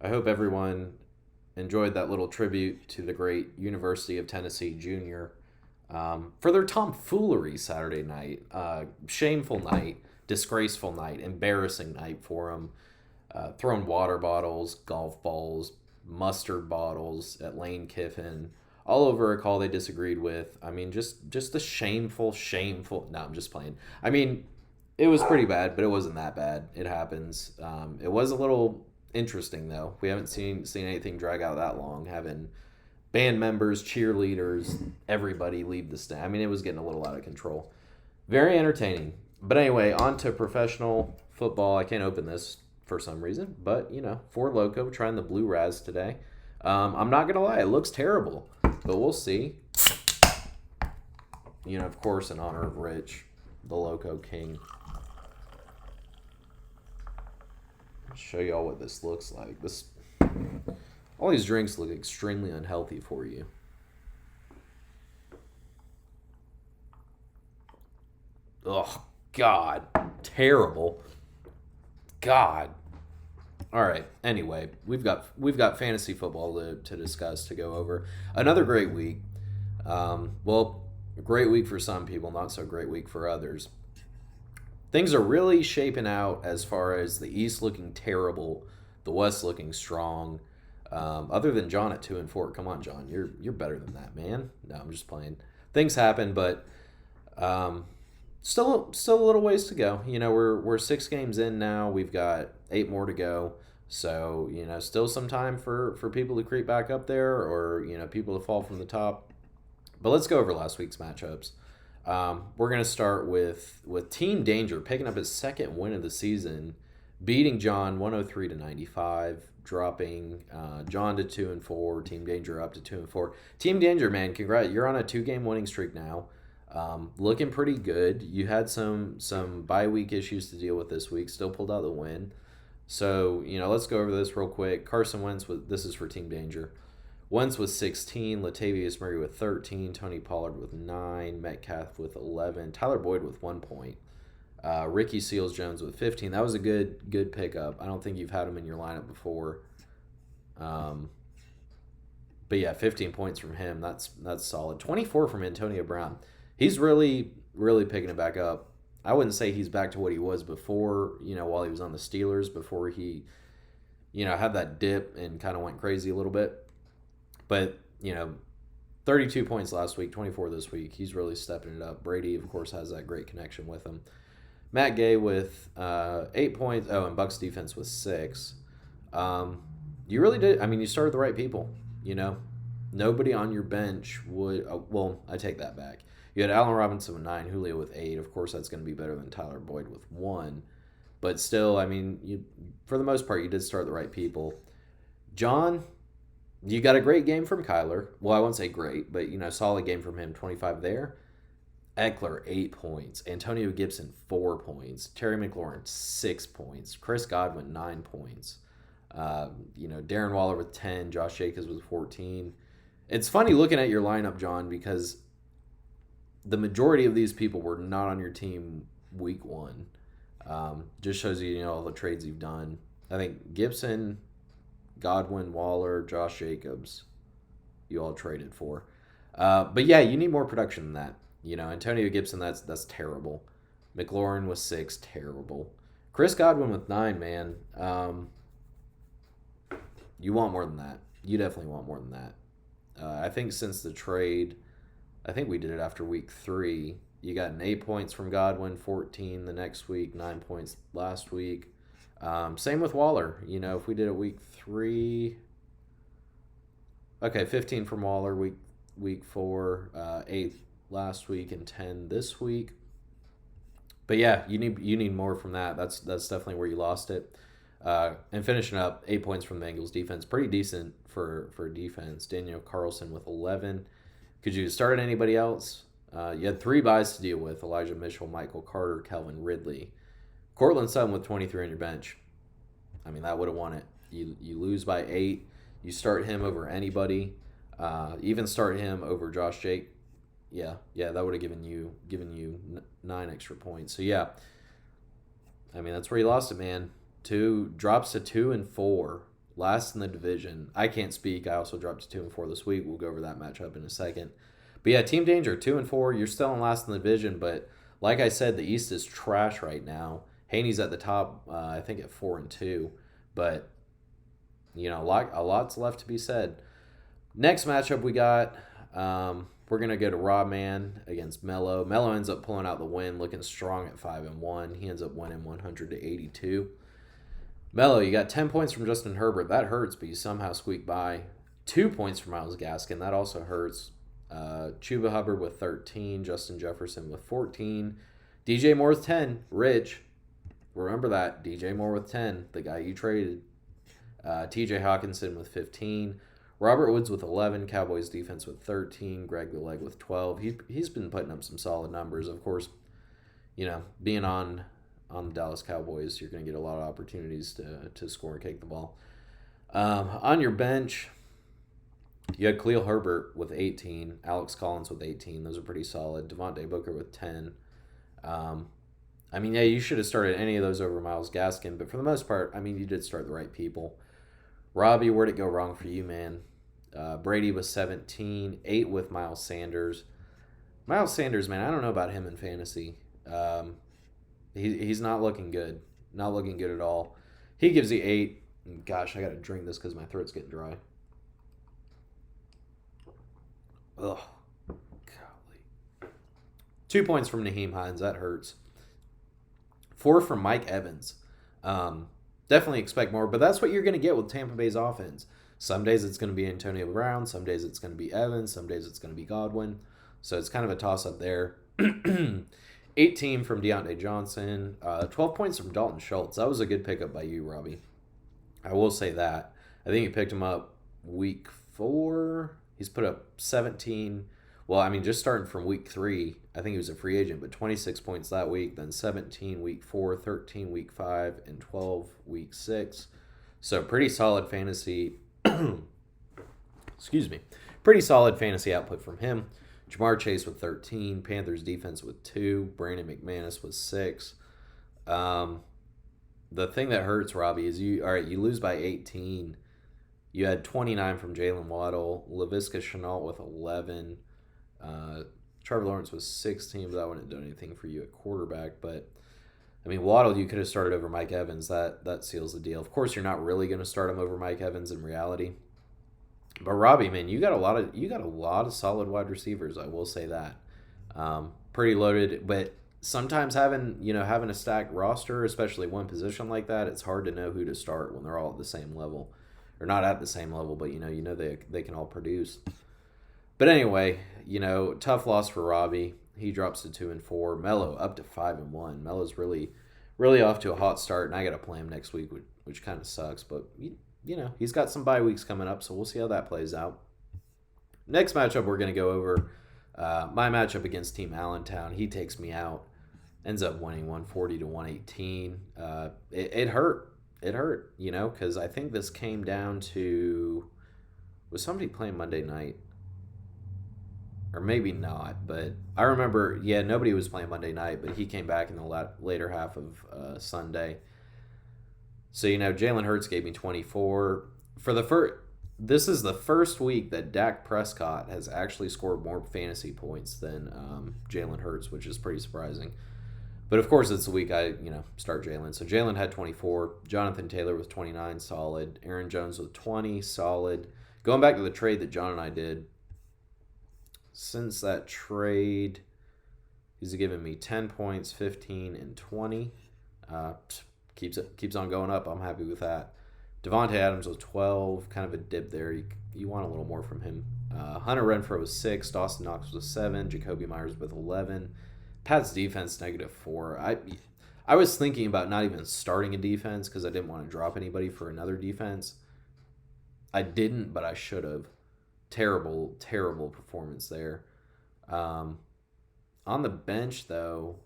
I hope everyone enjoyed that little tribute to the great University of Tennessee Junior for their tomfoolery Saturday night. Shameful night, disgraceful night, embarrassing night for them. Throwing water bottles, golf balls, mustard bottles at Lane Kiffin, all over a call they disagreed with. I mean, just the shameful, shameful. No, I'm just playing. I mean, it was pretty bad, but it wasn't that bad. It happens. It was a little interesting though. We haven't seen anything drag out that long. Having band members, cheerleaders, everybody leave the stand. I mean, it was getting a little out of control. Very entertaining. But anyway, on to professional football. I can't open this for some reason, but Four Loco trying the Blue Raz today. I'm not gonna lie, it looks terrible, but we'll see. Of course, in honor of Rich, the Loco King. I'll show y'all what this looks like. All these drinks look extremely unhealthy for you. Ugh, God, terrible. God. All right. Anyway, we've got fantasy football to discuss to go over. Another great week. Well, great week for some people, not so great week for others. Things are really shaping out as far as the East looking terrible, the West looking strong. Other than John at 2-4, come on, John, you're better than that, man. No, I'm just playing. Things happen, but still a little ways to go. We're 6 games in now. We've got 8 more to go. So still some time for people to creep back up there, or people to fall from the top. But let's go over last week's matchups. We're gonna start with Team Danger picking up his second win of the season, beating John 103-95, dropping John to 2-4. Team Danger up to 2-4. Team Danger, man, congrats! You're on a 2-game winning streak now. Looking pretty good. You had some bye week issues to deal with this week. Still pulled out the win. So let's go over this real quick. Carson Wentz this is for Team Danger. Wentz with 16, Latavius Murray with 13, Tony Pollard with 9, Metcalf with 11, Tyler Boyd with 1 point, Ricky Seals-Jones with 15. That was a good pickup. I don't think you've had him in your lineup before. But yeah, 15 points from him. That's solid. 24 from Antonio Brown. He's really picking it back up. I wouldn't say he's back to what he was before, while he was on the Steelers, before he, had that dip and kind of went crazy a little bit. But, 32 points last week, 24 this week. He's really stepping it up. Brady, of course, has that great connection with him. Matt Gay with 8 points. Oh, and Bucks defense with 6. You really did. I mean, you started the right people, Nobody on your bench would. Well, I take that back. You had Allen Robinson with 9, Julio with 8. Of course, that's going to be better than Tyler Boyd with 1. But still, I mean, for the most part, you did start the right people. John, you got a great game from Kyler. Well, I won't say great, but, solid game from him. 25 there. Eckler, 8 points. Antonio Gibson, 4 points. Terry McLaurin, 6 points. Chris Godwin, 9 points. Darren Waller with 10. Josh Jacobs with 14. It's funny looking at your lineup, John, because the majority of these people were not on your team week 1. Just shows you, all the trades you've done. I think Gibson, Godwin, Waller, Josh Jacobs, you all traded for. But yeah, you need more production than that. Antonio Gibson, that's terrible. McLaurin with 6, terrible. Chris Godwin with 9, man. You want more than that. You definitely want more than that. I think since the trade, I think we did it after week 3. You got 8 points from Godwin, 14 the next week, 9 points last week. Same with Waller. If we did it week 3, okay, 15 from Waller week 4, 8 last week, and 10 this week. But yeah, you need more from that. That's definitely where you lost it. And finishing up, 8 points from the Bengals defense, pretty decent for defense. Daniel Carlson with 11. Could you start anybody else? You had 3 buys to deal with: Elijah Mitchell, Michael Carter, Calvin Ridley. Cortland Sutton with 23 on your bench. I mean, that would have won it. You lose by 8. You start him over anybody. Even start him over Josh Jake. Yeah, that would have given you 9 extra points. So yeah, I mean, that's where you lost it, man. Drops to 2-4. last in the division. I can't speak. I also dropped to 2-4 this week. We'll go over that matchup in a second. But yeah, Team Danger 2-4. You're still in last in the division, but like I said, the East is trash right now. Haney's at the top, I think at 4-2, but a lot's left to be said. Next matchup we got, we're gonna go to Raw Man against Mello. Mello ends up pulling out the win, looking strong at 5-1. He ends up winning 100-82. Mello, you got 10 points from Justin Herbert. That hurts, but you somehow squeak by. 2 points from Myles Gaskin. That also hurts. Chuba Hubbard with 13. Justin Jefferson with 14. DJ Moore with 10. Rich, remember that. DJ Moore with 10. The guy you traded. TJ Hawkinson with 15. Robert Woods with 11. Cowboys defense with 13. Greg the Leg with 12. He's been putting up some solid numbers. Of course, being on the Dallas Cowboys, you're going to get a lot of opportunities to score and kick the ball. On your bench, you had Khalil Herbert with 18, Alex Collins with 18. Those are pretty solid. Devontae Booker with 10. You should have started any of those over Myles Gaskin, but for the most part, you did start the right people. Robbie, where'd it go wrong for you, man? Brady was 17, 8 with Miles Sanders. Miles Sanders, man, I don't know about him in fantasy. He's not looking good. Not looking good at all. He gives you 8. Gosh, I got to drink this because my throat's getting dry. Ugh. Golly. 2 points from Naheem Hines. That hurts. 4 from Mike Evans. Definitely expect more, but that's what you're going to get with Tampa Bay's offense. Some days it's going to be Antonio Brown. Some days it's going to be Evans. Some days it's going to be Godwin. So it's kind of a toss-up there. 18 from Deontay Johnson. 12 points from Dalton Schultz. That was a good pickup by you, Robbie. I will say that. I think you picked him up week 4. He's put up 17. Well, just starting from week 3, I think he was a free agent, but 26 points that week, then 17 week 4, 13 week 5, and 12 week 6. So pretty solid fantasy. Excuse me. Pretty solid fantasy output from him. Jamar Chase with 13. Panthers defense with 2. Brandon McManus with 6. The thing that hurts, Robbie, is you lose by 18. You had 29 from Jalen Waddle. Laviska Shenault with 11. Trevor Lawrence was 16, but that wouldn't have done anything for you at quarterback. But Waddle, you could have started over Mike Evans. That seals the deal. Of course, you're not really going to start him over Mike Evans in reality. But Robbie, man, you got a lot of solid wide receivers. I will say that. Pretty loaded, but sometimes having a stacked roster, especially one position like that, it's hard to know who to start when they're all at the same level, or not at the same level, but they can all produce. But anyway, tough loss for Robbie. He drops to 2-4. Mello up to 5-1. Mello's really, really off to a hot start, and I got to play him next week, which kind of sucks. But he's got some bye weeks coming up, so we'll see how that plays out. Next matchup we're going to go over, my matchup against Team Allentown. He takes me out, ends up winning 140-118. It hurt. It hurt, because I think this came down to, was somebody playing Monday night? Or maybe not, but I remember, nobody was playing Monday night, but he came back in the later half of Sunday. So, Jalen Hurts gave me 24. This is the first week that Dak Prescott has actually scored more fantasy points than Jalen Hurts, which is pretty surprising. But, of course, it's the week I, start Jalen. So, Jalen had 24. Jonathan Taylor with 29, solid. Aaron Jones with 20, solid. Going back to the trade that John and I did, since that trade, he's given me 10 points, 15, and 20. Keeps on going up. I'm happy with that. Devontae Adams was 12, kind of a dip there. You want a little more from him. Hunter Renfrow was 6. Dawson Knox was 7. Jacoby Myers with 11. Pat's defense, -4. I was thinking about not even starting a defense because I didn't want to drop anybody for another defense. I didn't, but I should have. Terrible, terrible performance there. On the bench, though,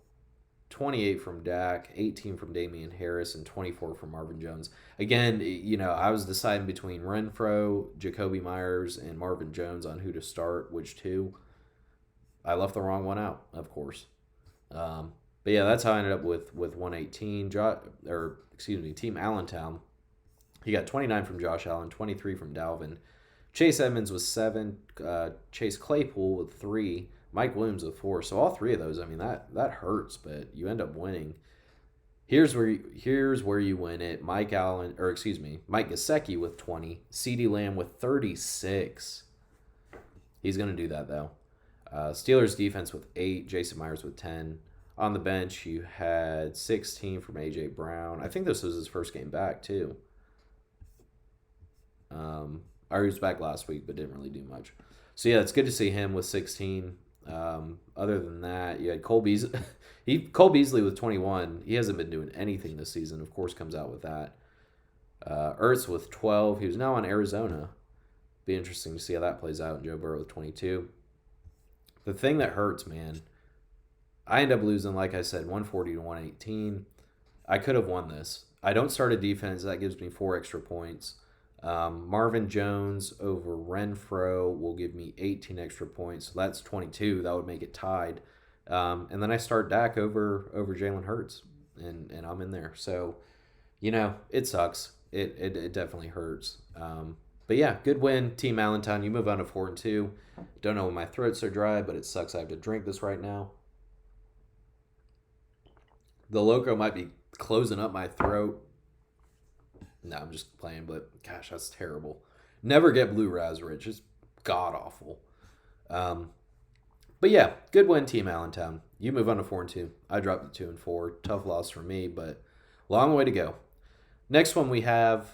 28 from Dak, 18 from Damian Harris, and 24 from Marvin Jones. Again, I was deciding between Renfrow, Jacoby Myers, and Marvin Jones on who to start, which two. I left the wrong one out, of course. But yeah, that's how I ended up with 118. Team Allentown He got 29 from Josh Allen, 23 from Dalvin. Chase Edmonds with 7, Chase Claypool with 3, Mike Williams with 4. So all three of those, I mean that hurts, but you end up winning. Here's where you win it. Mike Allen, or excuse me, Mike Gesicki with 20, CeeDee Lamb with 36. He's going to do that though. Steelers defense with 8, Jason Myers with 10. On the bench, you had 16 from A.J. Brown. I think this was his first game back too. Or he was back last week, but didn't really do much. So yeah, it's good to see him with 16. Other than that, you had Cole Beasley. Cole Beasley with 21. He hasn't been doing anything this season. Of course, comes out with that. Ertz with 12. He was now on Arizona. Be interesting to see how that plays out. And Joe Burrow with 22. The thing that hurts, man, I end up losing, like I said, 140 to 118. I could have won this. I don't start a defense. That gives me 4 extra points. Marvin Jones over Renfro will give me 18 extra points. So that's 22. That would make it tied. And then I start Dak over Jalen Hurts, and I'm in there. So, it sucks. It definitely hurts. But yeah, good win, Team Allentown. You move on to 4-2. Don't know when my throat's so dry, but it sucks I have to drink this right now. The loco might be closing up my throat. No, I'm just playing, but gosh, that's terrible. Never get blue raspberry. It's just god awful. But yeah, good win, Team Allentown. You move on to 4-2. I dropped to 2-4. Tough loss for me, but long way to go. Next one we have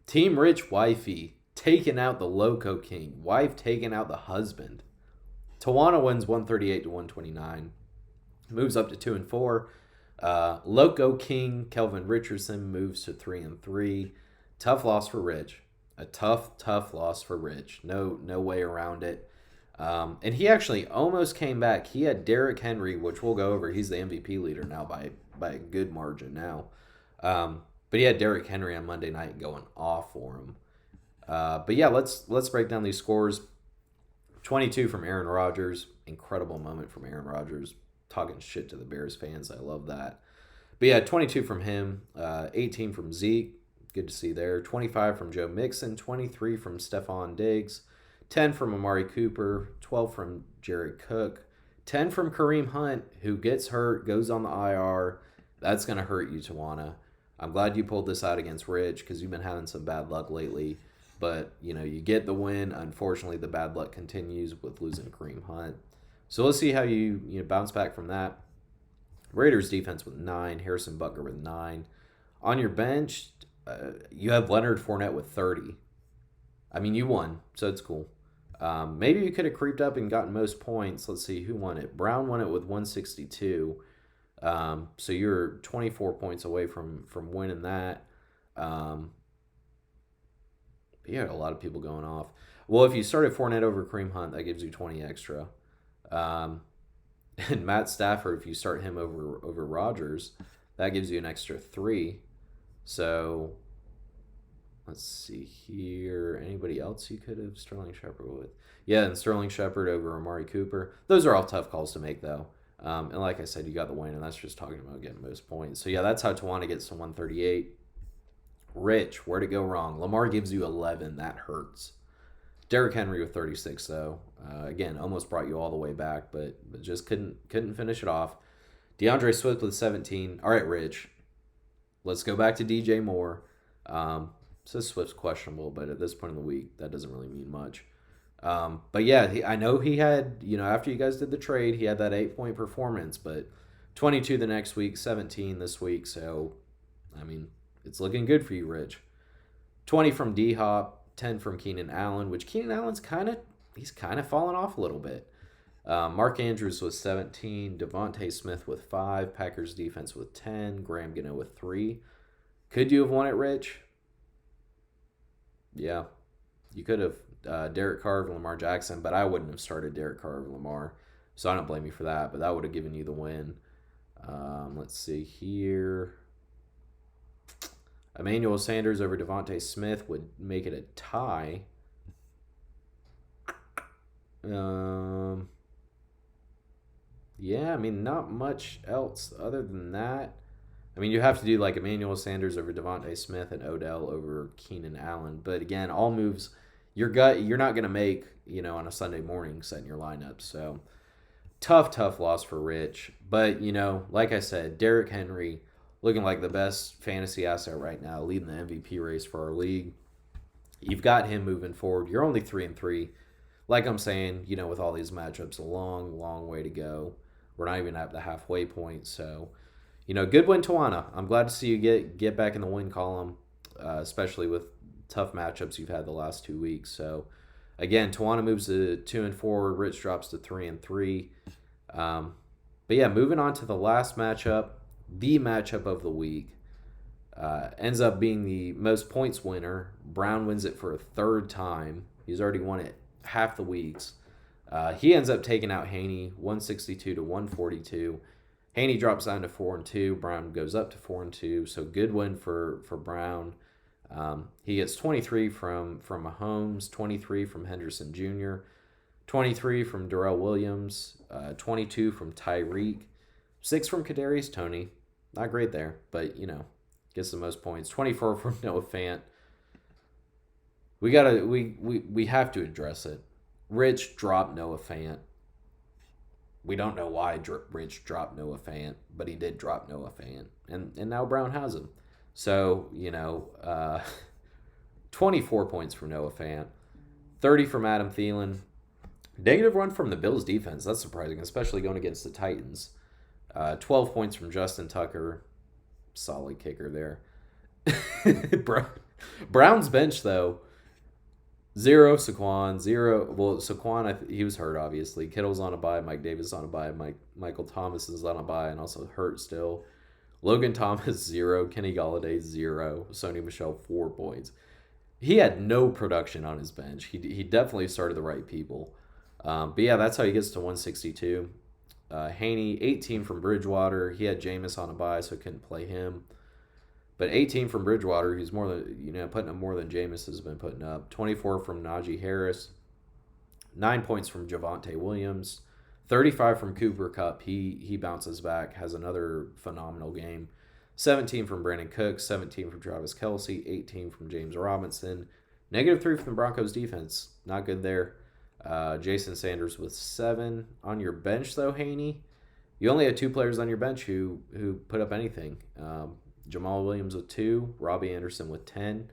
Team Rich Wifey taking out the Loco King. Wife taking out the husband. Tawana wins 138 to 129. Moves up to 2-4. Loco King Kelvin Richardson moves to 3-3. Tough loss for Rich. A tough loss for Rich. No way around it. And he actually almost came back. He had Derrick Henry, which we'll go over. He's the MVP leader now by a good margin now. But he had Derrick Henry on Monday night going off for him. But yeah, let's break down these scores. 22 from Aaron Rodgers. Incredible moment from Aaron Rodgers. Talking shit to the Bears fans. I love that. But yeah, 22 from him. 18 from Zeke. Good to see there. 25 from Joe Mixon. 23 from Stephon Diggs. 10 from Amari Cooper. 12 from Jared Cook. 10 from Kareem Hunt, who gets hurt, goes on the IR. That's going to hurt you, Tawana. I'm glad you pulled this out against Rich because you've been having some bad luck lately. But, you get the win. Unfortunately, the bad luck continues with losing Kareem Hunt. So let's see how you bounce back from that. Raiders defense with 9. Harrison Butker with 9. On your bench, you have Leonard Fournette with 30. I mean, you won, so it's cool. Maybe you could have creeped up and gotten most points. Let's see who won it. Brown won it with 162. So you're 24 points away from winning that. You had a lot of people going off. Well, if you started Fournette over Kareem Hunt, that gives you 20 extra. And Matt Stafford, if you start him over Rodgers, that gives you an extra 3. So let's see here. Anybody else you could have Sterling Shepard with? Yeah, and Sterling Shepard over Amari Cooper. Those are all tough calls to make, though. And like I said, you got the win, and that's just talking about getting most points. So yeah, that's how Tawana gets to 138. Rich, where'd it go wrong? Lamar gives you 11. That hurts. Derrick Henry with 36, though. Again, almost brought you all the way back, but just couldn't finish it off. DeAndre Swift with 17. All right, Rich. Let's go back to DJ Moore. Says Swift's questionable, but at this point in the week, that doesn't really mean much. But yeah, I know he had, after you guys did the trade, he had that 8-point performance, but 22 the next week, 17 this week. So, I mean, it's looking good for you, Rich. 20 from D-Hop. 10 from Keenan Allen, which Keenan Allen's kind of fallen off a little bit. Mark Andrews with 17, Devontae Smith with 5, Packers defense with 10, Graham Gano with 3. Could you have won it, Rich? Yeah, you could have. Derek Carr and Lamar Jackson, but I wouldn't have started Derek Carr and Lamar, so I don't blame you for that, but that would have given you the win. Let's see here. Emmanuel Sanders over Devontae Smith would make it a tie. Yeah, I mean, not much else other than that. I mean, you have to do like Emmanuel Sanders over Devontae Smith and Odell over Keenan Allen. But again, all moves you're not going to make, on a Sunday morning setting your lineup. So tough loss for Rich. But, like I said, Derrick Henry looking like the best fantasy asset right now, leading the MVP race for our league. You've got him moving forward. You're only 3-3. Like I'm saying, with all these matchups, a long way to go. We're not even at the halfway point. So, good win, Tawana. I'm glad to see you get back in the win column, especially with tough matchups you've had the last 2 weeks. So, again, Tawana moves to 2-4. Rich drops to 3-3. But yeah, moving on to the last matchup, the matchup of the week. Ends up being the most points winner. Brown wins it for a third time. He's already won it half the weeks. He ends up taking out Haney 162 to 142. Haney drops down to 4-2. Brown goes up to 4-2. So good win for Brown. He gets 23 from Mahomes, 23 from Henderson Jr., 23 from Darrell Williams, 22 from Tyreek, 6 from Kadarius Toney. Not great there, but gets the most points. 24 from Noah Fant. We have to address it. Rich dropped Noah Fant. We don't know why Rich dropped Noah Fant, but he did drop Noah Fant, and now Brown has him. So 24 points from Noah Fant, 30 from Adam Thielen. Negative run from the Bills defense. That's surprising, especially going against the Titans. 12 points from Justin Tucker. Solid kicker there. Brown's bench, though. 0 Saquon, 0. Well, Saquon, he was hurt, obviously. Kittle's on a bye. Mike Davis on a bye. Michael Thomas is on a bye and also hurt still. Logan Thomas, 0. Kenny Golladay, 0. Sony Michel, 4 points. He had no production on his bench. He definitely started the right people. But yeah, that's how he gets to 162. Haney, 18 from Bridgewater. He had Jameis on a bye, so couldn't play him. But 18 from Bridgewater, he's more than putting up more than Jameis has been putting up. 24 from Najee Harris. 9 points from Javonte Williams. 35 from Cooper Kupp. He bounces back, has another phenomenal game. 17 from Brandon Cooks. 17 from Travis Kelce. 18 from James Robinson. Negative 3 from the Broncos defense. Not good there. Jason Sanders with 7 on your bench, though. Haney, you only had 2 players on your bench who put up anything. Jamal Williams with 2, Robbie Anderson with 10.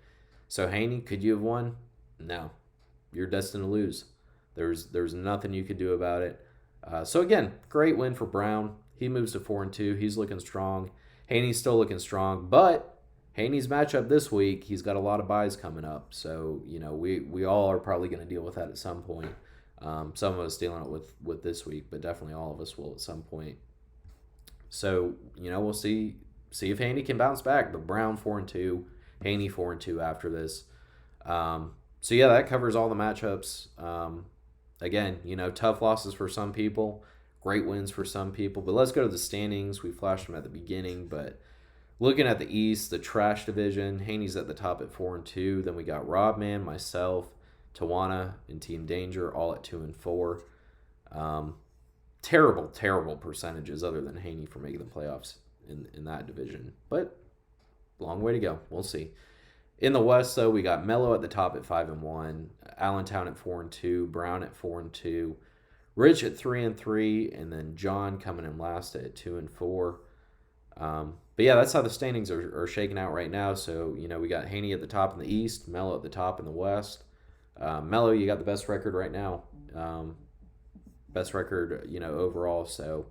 So Haney, could you have won? No, you're destined to lose. There's nothing you could do about it. So again, great win for Brown. He moves to 4-2. He's looking strong. Haney's still looking strong, but Haney's matchup this week, he's got a lot of buys coming up. So, we all are probably going to deal with that at some point. Some of us dealing it with this week, but definitely all of us will at some point. So, we'll see if Haney can bounce back. But Brown 4-2, Haney 4-2 after this. So, yeah, that covers all the matchups. Again, tough losses for some people, great wins for some people. But let's go to the standings. We flashed them at the beginning, but looking at the East, the trash division, Haney's at the top at 4-2. Then we got Robman, myself, Tawana, and Team Danger all at 2-4. Terrible percentages other than Haney for making the playoffs in that division. But long way to go. We'll see. In the West, though, we got Mello at the top at 5-1, Allentown at 4-2, Brown at 4-2, Rich at 3-3, and then John coming in last at 2-4. But yeah, that's how the standings are shaking out right now. So, we got Haney at the top in the East, Mello at the top in the West. Mello, you got the best record right now. Best record, overall. So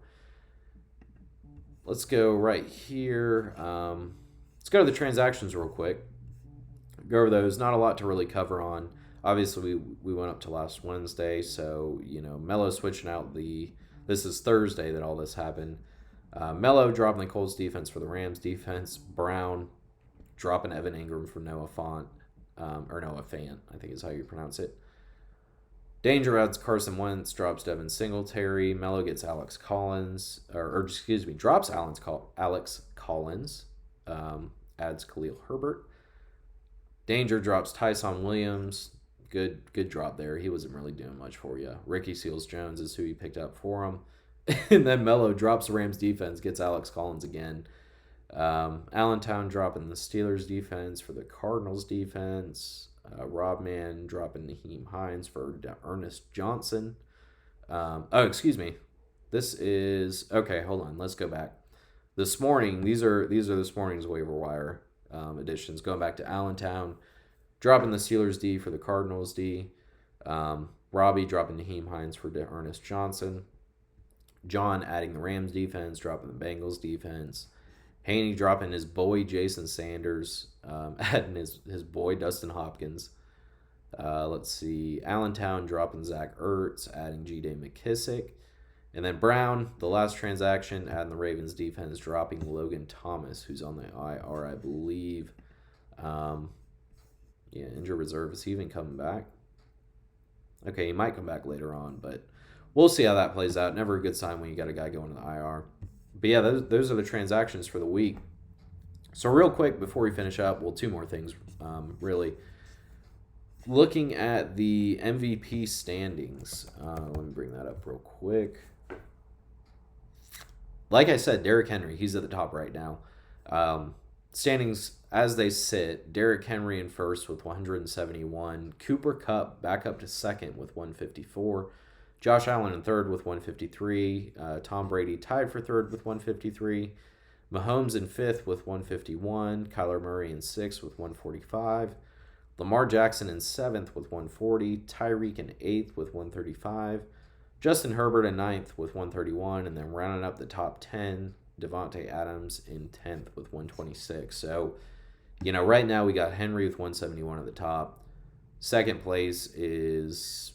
let's go right here. Let's go to the transactions real quick. Go over those. Not a lot to really cover on. Obviously, we went up to last Wednesday. So, Mello switching out this is Thursday that all this happened. Mello dropping the Colts defense for the Rams defense. Brown dropping Evan Ingram for Noah Fant. Or Noah Fant, I think is how you pronounce it. Danger adds Carson Wentz, drops Devin Singletary. Mello gets Alex Collins. Drops Alex Collins. Adds Khalil Herbert. Danger drops Tyson Williams. Good drop there. He wasn't really doing much for you. Ricky Seals-Jones is who he picked up for him. And then Mello drops the Rams defense, gets Alex Collins again. Allentown dropping the Steelers defense for the Cardinals defense. Rob Man dropping Naheem Hines for Ernest Johnson. Excuse me. This is okay. Hold on. Let's go back. This morning, these are this morning's waiver wire additions. Going back to Allentown, dropping the Steelers D for the Cardinals D. Robbie dropping Naheem Hines for Ernest Johnson. John adding the Rams defense, dropping the Bengals defense. Haney dropping his boy Jason Sanders, adding his boy Dustin Hopkins. Let's see. Allentown dropping Zach Ertz, adding G.Day McKissick. And then Brown, the last transaction, adding the Ravens defense, dropping Logan Thomas, who's on the IR, I believe. Injured reserve. Is he even coming back? Okay, he might come back later on, but we'll see how that plays out. Never a good sign when you got a guy going to the IR. But yeah, those are the transactions for the week. So real quick before we finish up, well, two more things, really. Looking at the MVP standings, let me bring that up real quick. Like I said, Derrick Henry, he's at the top right now. Standings as they sit, Derrick Henry in first with 171. Cooper Kupp back up to second with 154. Josh Allen in third with 153. Tom Brady tied for third with 153. Mahomes in fifth with 151. Kyler Murray in sixth with 145. Lamar Jackson in seventh with 140. Tyreek in eighth with 135. Justin Herbert in ninth with 131. And then rounding up the top 10, Devontae Adams in 10th with 126. So, right now we got Henry with 171 at the top. Second place is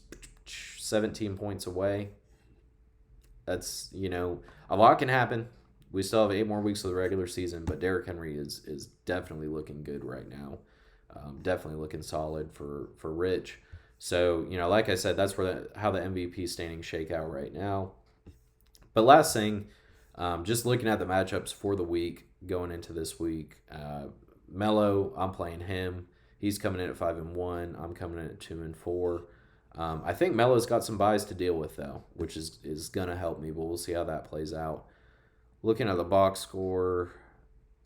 17 points away. That's, a lot can happen. We still have 8 more weeks of the regular season, but Derrick Henry is definitely looking good right now. Definitely looking solid for Rich. So, like I said, that's how the MVP standings shake out right now. But last thing, just looking at the matchups for the week going into this week, Melo, I'm playing him. He's coming in at 5-1. I'm coming in at 2-4. I think Melo's got some buys to deal with though, which is gonna help me, but we'll see how that plays out. Looking at the box score,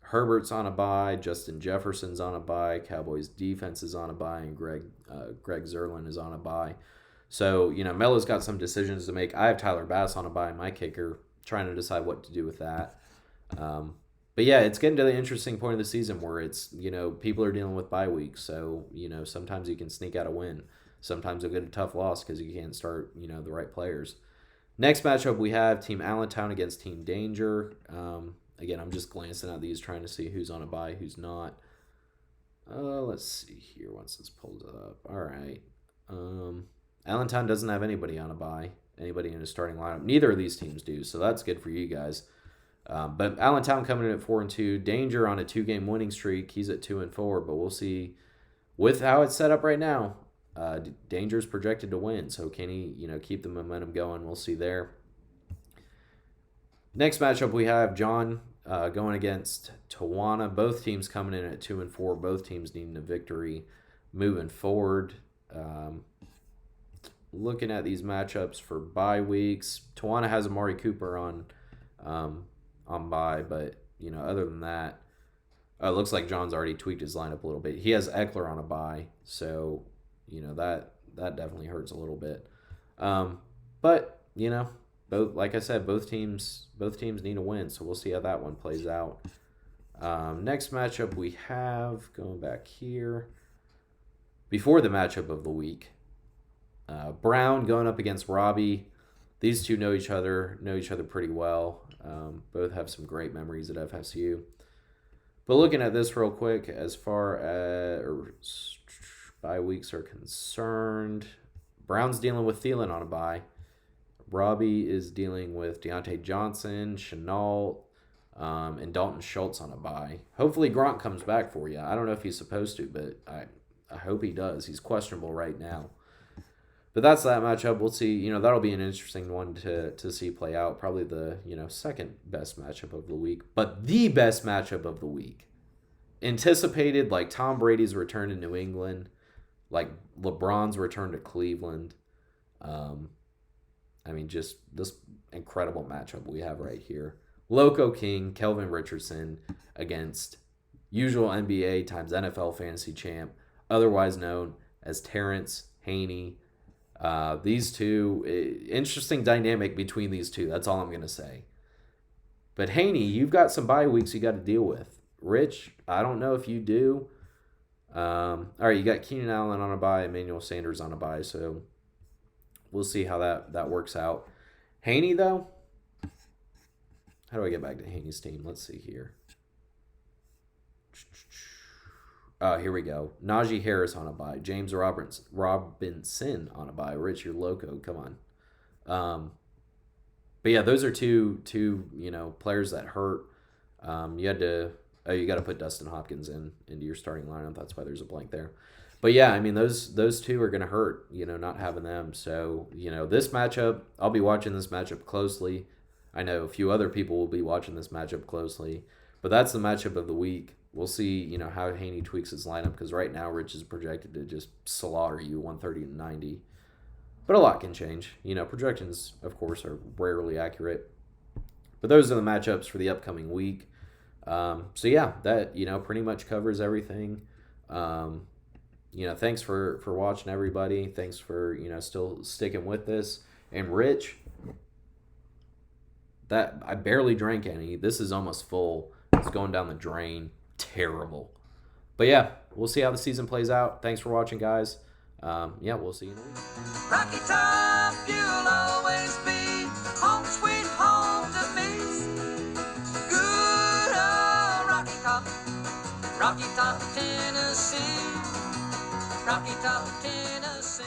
Herbert's on a bye, Justin Jefferson's on a bye, Cowboys defense is on a bye, and Greg Zuerlein is on a bye. So, Melo's got some decisions to make. I have Tyler Bass on a bye, my kicker, trying to decide what to do with that. But yeah, it's getting to the interesting point of the season where it's, people are dealing with bye weeks. So, sometimes you can sneak out a win. Sometimes you'll get a tough loss because you can't start, the right players. Next matchup we have Team Allentown against Team Danger. Again, I'm just glancing at these, trying to see who's on a bye, who's not. Let's see here once this pulls up. All right. Allentown doesn't have anybody on a bye, anybody in a starting lineup. Neither of these teams do, so that's good for you guys. But Allentown coming in at 4-2. Danger on a 2-game winning streak. He's at 2-4, but we'll see with how it's set up right now. Danger's projected to win, so can he, keep the momentum going? We'll see there. Next matchup we have John going against Tawana. Both teams coming in at 2-4. Both teams needing a victory moving forward. Looking at these matchups for bye weeks, Tawana has Amari Cooper on bye, but other than that, it looks like John's already tweaked his lineup a little bit. He has Eckler on a bye, so that definitely hurts a little bit. But both, like I said, both teams need a win, so we'll see how that one plays out. Next matchup we have, going back here, before the matchup of the week, Brown going up against Robbie. These two know each other pretty well. Both have some great memories at FSU. But looking at this real quick, as far as bye weeks are concerned, Brown's dealing with Thielen on a bye. Robbie is dealing with Deontay Johnson, Chenault, and Dalton Schultz on a bye. Hopefully Gronk comes back for you. I don't know if he's supposed to, but I hope he does. He's questionable right now. But that's that matchup. We'll see. That'll be an interesting one to see play out. Probably the, second best matchup of the week. But the best matchup of the week. Anticipated, like Tom Brady's return to New England. Like LeBron's return to Cleveland. Just this incredible matchup we have right here. Loco King, Kelvin Richardson, against usual NBA times NFL fantasy champ, otherwise known as Terrence Haney. These two, interesting dynamic between these two. That's all I'm going to say. But Haney, you've got some bye weeks you got to deal with. Rich, I don't know if you do. All right, you got Keenan Allen on a bye, Emmanuel Sanders on a bye, so we'll see how that works out. Haney, though, how do I get back to Haney's team? Let's see here. Here we go. Najee Harris on a bye. James Robinson on a bye. Rich, you're loco. Come on. But yeah, those are two players that hurt. You got to put Dustin Hopkins into your starting lineup. That's why there's a blank there. But yeah, I mean those two are going to hurt, not having them. So, this matchup, I'll be watching this matchup closely. I know a few other people will be watching this matchup closely. But that's the matchup of the week. We'll see, how Haney tweaks his lineup, because right now Rich is projected to just slaughter you 130-90. But a lot can change. Projections, of course, are rarely accurate. But those are the matchups for the upcoming week. So yeah, that pretty much covers everything. Thanks for watching, everybody. Thanks for still sticking with this. And Rich, that I barely drank any. This is almost full. It's going down the drain. Terrible. But yeah, we'll see how the season plays out. Thanks for watching, guys. We'll see you in a week. Rocky Top, you'll always be home sweet home to me. Good old Rocky Top, Tennessee. Rocky Top, Tennessee.